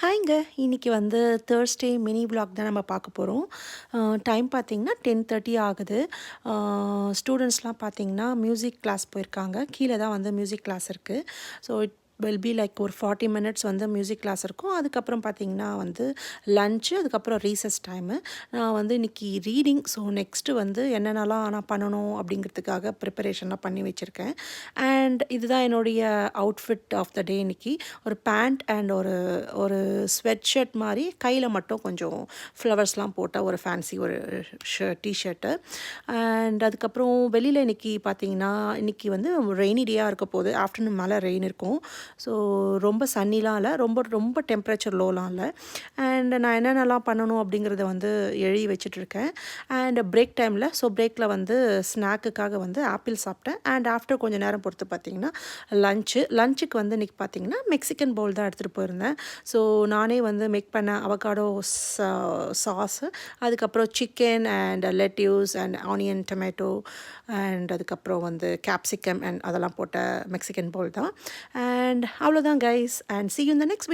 ஹாய்ங்க. இன்னைக்கு வந்து Thursday mini vlog தான் நம்ம பார்க்க போகிறோம். டைம் பார்த்தீங்கன்னா 10:30 ஆகுது. ஸ்டூடெண்ட்ஸ்லாம் பார்த்தீங்கன்னா மியூசிக் கிளாஸ் போயிருக்காங்க. கீழே தான் வந்து மியூசிக் கிளாஸ் இருக்குது. So it will be like ஒரு 40 மினிட்ஸ் வந்து மியூசிக் கிளாஸ் இருக்கும். அதுக்கப்புறம் பார்த்தீங்கன்னா வந்து லன்ச்சு, அதுக்கப்புறம் ரீசஸ் டைமு. நான் வந்து இன்னைக்கு ரீடிங், ஸோ நெக்ஸ்ட்டு வந்து என்னென்னலாம் நான் பண்ணணும் அப்படிங்கிறதுக்காக ப்ரிப்பரேஷன்லாம் பண்ணி வச்சுருக்கேன். அண்ட் இதுதான் என்னுடைய அவுட்ஃபிட் ஆஃப் த டே இன்னைக்கு. ஒரு பேண்ட் அண்ட் ஒரு ஒரு ஸ்வெட் ஷர்ட் மாதிரி கையில் மட்டும் கொஞ்சம் ஃப்ளவர்ஸ்லாம் போட்ட ஒரு ஃபேன்சி ஒரு டிஷர்ட்டு. அண்ட் அதுக்கப்புறம் வெளியில் இன்றைக்கி பார்த்தீங்கன்னா இன்றைக்கி வந்து ரெய்னி டேயாக இருக்க போகுது. ஆஃப்டர்நூன் மேலே ரெயின் இருக்கும். ஸோ ரொம்ப சன்னிலாம் இல்லை, ரொம்ப ரொம்ப டெம்பரேச்சர் லோலாம் இல்லை. அண்ட் நான் என்னென்னலாம் பண்ணணும் அப்படிங்கிறத வந்து எழுதி வச்சிட்ருக்கேன். அண்ட் பிரேக் டைமில், ஸோ பிரேக்கில் வந்து ஸ்நாக்குக்காக வந்து ஆப்பிள் சாப்பிட்டேன். அண்ட் ஆஃப்டர் கொஞ்சம் நேரம் பொறுத்து பார்த்தீங்கன்னா லஞ்சுக்கு வந்து இன்றைக்கி பார்த்தீங்கன்னா மெக்சிகன் பவுல் தான் எடுத்துகிட்டு போயிருந்தேன். ஸோ நானே வந்து மேக் பண்ண அவகாடோ சாஸு, அதுக்கப்புறம் chicken and lettuce and onion tomato and அதுக்கப்புறம் வந்து கேப்சிகம் அண்ட் அதெல்லாம் போட்ட மெக்சிகன் பவுல் தான். அண்ட் அவ்வளோதான் guys, and see you in the next